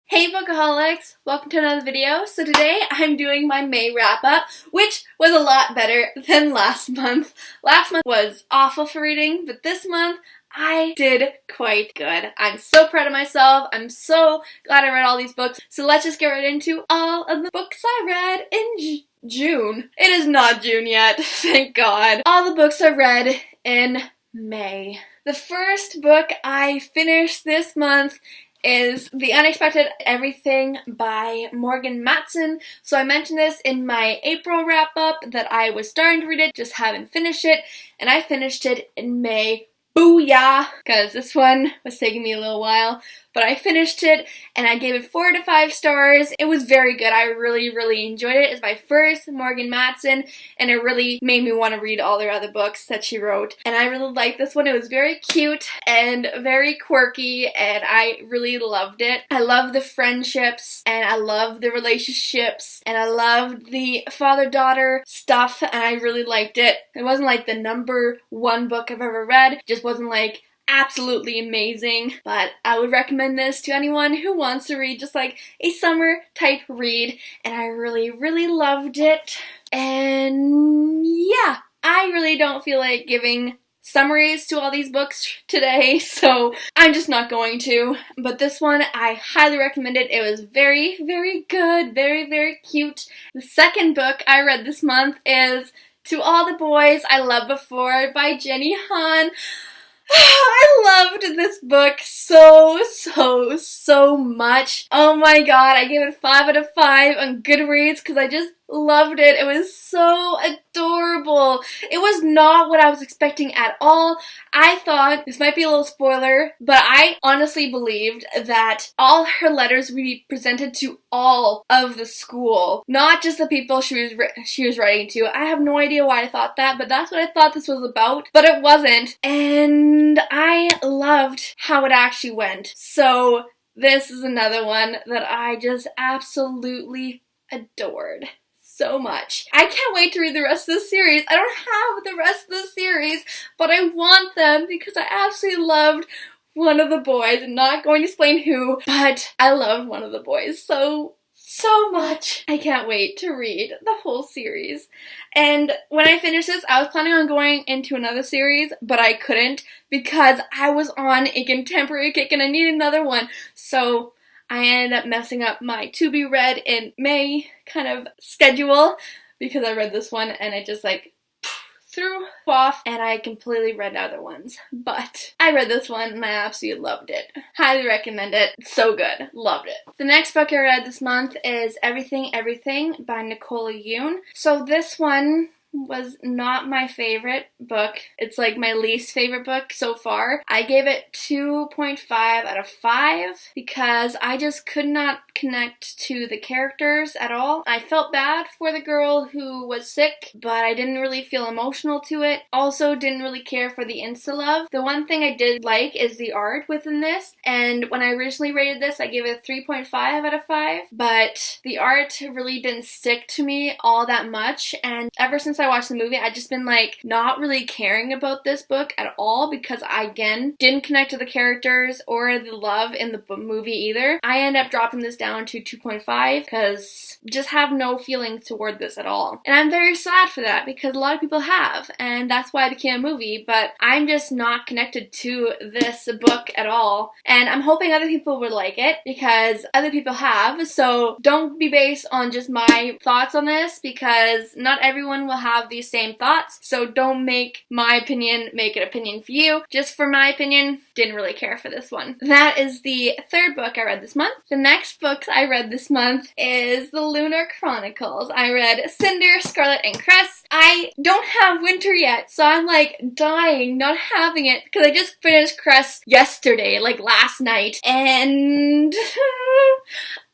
Hey bookaholics! Welcome to another video. So today I'm doing my May wrap-up, which was a lot better than last month. Last month was awful for reading, but this month I did quite good. I'm so proud of myself. I'm so glad I read all these books. So let's just get right into all of the books I read in June. It is not June yet, thank God. All the books I read in May. The first book I finished this month is The Unexpected Everything by Morgan Matson. So I mentioned this in my April wrap-up that I was starting to read it, just haven't finished it, and I finished it in May. Booyah! Because this one was taking me a little while, but I finished it and I gave it 4 to 5 stars. It was very good. I really enjoyed it. It's my first Morgan Matson, and it really made me want to read all their other books that she wrote. And I really liked this one. It was very cute and very quirky, and I really loved it. I love the friendships, and I love the relationships, and I loved the father-daughter stuff, and I really liked it. It wasn't like the #1 book I've ever read. It just wasn't like absolutely amazing, but I would recommend this to anyone who wants to read just like a summer type read, and I really loved it. And yeah, I really don't feel like giving summaries to all these books today, so I'm just not going to. But this one, I highly recommend it. It was very good, very cute. The second book I read this month is To All the Boys I Loved Before by Jenny Han. I loved this book so much. Oh my god, I gave it 5 out of 5 on Goodreads because I just loved it. It was so adorable. It was not what I was expecting at all. I thought, this might be a little spoiler, but I honestly believed that all her letters would be presented to all of the school, not just the people she was writing to. I have no idea why I thought that, but that's what I thought this was about, but it wasn't, and I loved how it actually went. So this is another one that I just absolutely adored so much. I can't wait to read the rest of the series. I don't have the rest of the series, but I want them because I absolutely loved one of the boys. I'm not going to explain who, but I loved one of the boys so much. I can't wait to read the whole series. And when I finished this, I was planning on going into another series, but I couldn't because I was on a contemporary kick and I needed another one. So I ended up messing up my to be read in May kind of schedule because I read this one and it just like threw off and I completely read other ones. But I read this one and I absolutely loved it. Highly recommend it. It's so good. Loved it. The next book I read this month is Everything by Nicola Yoon. So this one was not my favorite book. It's like my least favorite book so far. I gave it 2.5 out of 5 because I just could not connect to the characters at all. I felt bad for the girl who was sick, but I didn't really feel emotional to it. Also didn't really care for the insta-love. The one thing I did like is the art within this, and when I originally rated this, I gave it 3.5 out of 5, but the art really didn't stick to me all that much, and ever since I watched the movie, I've just been like not really caring about this book at all because I again didn't connect to the characters or the love in the movie either. I end up dropping this down to 2.5 because just have no feelings toward this at all. And I'm very sad for that because a lot of people have, and that's why it became a movie, but I'm just not connected to this book at all. And I'm hoping other people would like it because other people have, so don't be based on just my thoughts on this because not everyone will have these same thoughts, so don't make my opinion make an opinion for you. Just for my opinion, didn't really care for this one. That is the third book I read this month. The next book I read this month is the Lunar Chronicles. I read Cinder, Scarlet, and Cress. I don't have winter yet, so I'm like dying not having it because I just finished Cress yesterday, like last night, and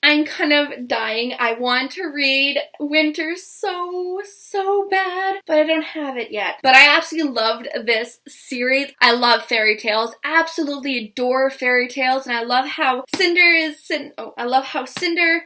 I'm kind of dying. I want to read Winter so bad, but I don't have it yet. But I absolutely loved this series. I love fairy tales. Absolutely adore fairy tales, and I love how Cinder is Cinder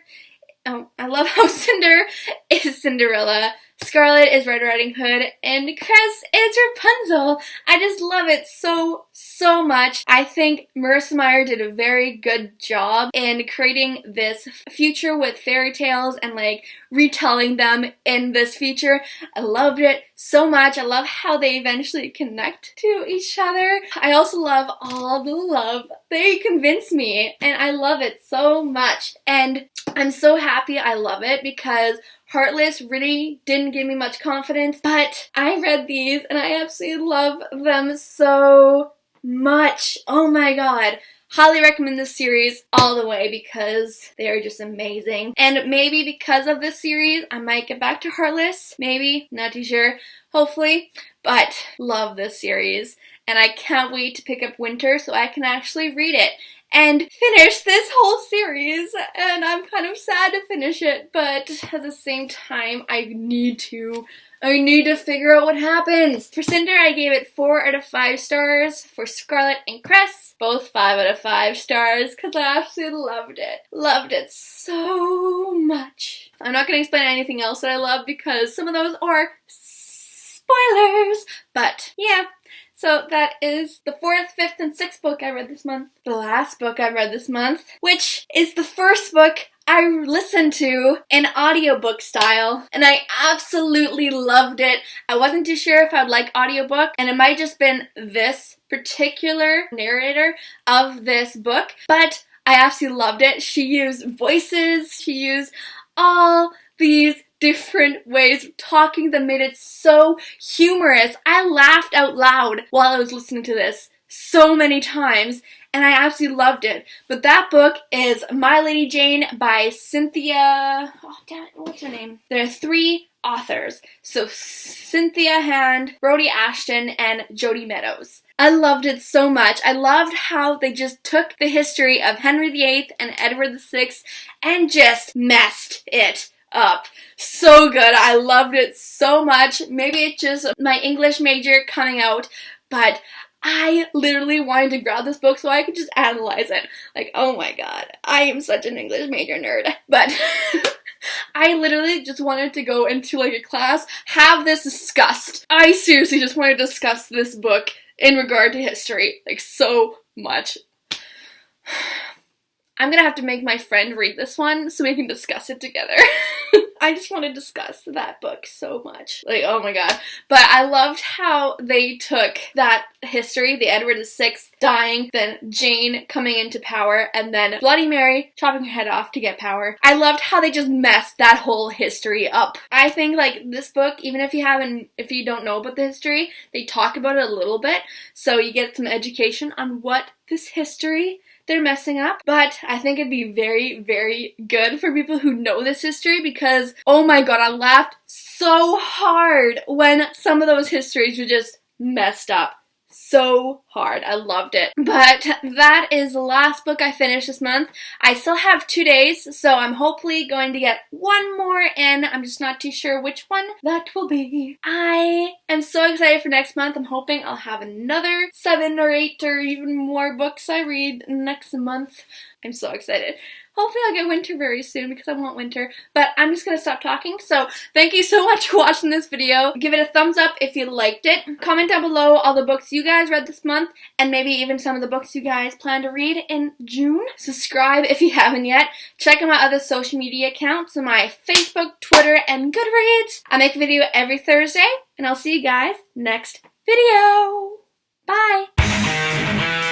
is Cinderella. Scarlet is Red Riding Hood, and Cress is Rapunzel. I just love it so much. I think Marissa Meyer did a very good job in creating this future with fairy tales and like retelling them in this future. I loved it so much. I love how they eventually connect to each other. I also love all the love they convince me, and I love it so much. And I'm so happy I love it because Heartless really didn't give me much confidence, but I read these and I absolutely love them so much. Oh my god. Highly recommend this series all the way because they are just amazing. And maybe because of this series, I might get back to Heartless. Maybe. Not too sure. Hopefully. But love this series. And I can't wait to pick up Winter so I can actually read it and finish this whole series. And I'm kind of sad to finish it, but at the same time, I need to figure out what happens. For Cinder, I gave it 4 out of 5 stars. For Scarlet and Cress, both 5 out of 5 stars because I absolutely loved it. Loved it so much. I'm not going to explain anything else that I love because some of those are spoilers. But yeah. So that is the 4th, 5th, and 6th book I read this month. The last book I read this month, which is the first book I listened to in audiobook style, and I absolutely loved it. I wasn't too sure if I'd like audiobook, and it might just been this particular narrator of this book, but I absolutely loved it. She used voices, she used all these different ways of talking that made it so humorous. I laughed out loud while I was listening to this so many times, and I absolutely loved it. But that book is My Lady Jane by Cynthia... oh, damn it, what's her name? There are 3 authors. So Cynthia Hand, Brody Ashton, and Jody Meadows. I loved it so much. I loved how they just took the history of Henry VIII and Edward VI and just messed it up. So good. I loved it so much. Maybe it's just my English major coming out, but I literally wanted to grab this book so I could just analyze it. Like, oh my god, I am such an English major nerd. But I literally just wanted to go into like a class, have this discussed. I seriously just wanted to discuss this book in regard to history, like so much. I'm gonna have to make my friend read this one so we can discuss it together. I just want to discuss that book so much. Like, oh my god. But I loved how they took that history, the Edward VI dying, then Jane coming into power, and then Bloody Mary chopping her head off to get power. I loved how they just messed that whole history up. I think, like, this book, even if you don't know about the history, they talk about it a little bit, so you get some education on what this history they're messing up, but I think it'd be very, very good for people who know this history because, oh my god, I laughed so hard when some of those histories were just messed up. So hard. I loved it. But that is the last book I finished this month. I still have 2 days, so I'm hopefully going to get one more in. I'm just not too sure which one that will be. I am so excited for next month. I'm hoping I'll have another 7 or 8 or even more books I read next month. I'm so excited. Hopefully I'll get Winter very soon because I want Winter, but I'm just gonna stop talking. So thank you so much for watching this video. Give it a thumbs up if you liked it. Comment down below all the books you guys read this month and maybe even some of the books you guys plan to read in June. Subscribe if you haven't yet. Check out my other social media accounts, my Facebook, Twitter, and Goodreads. I make a video every Thursday, and I'll see you guys next video. Bye!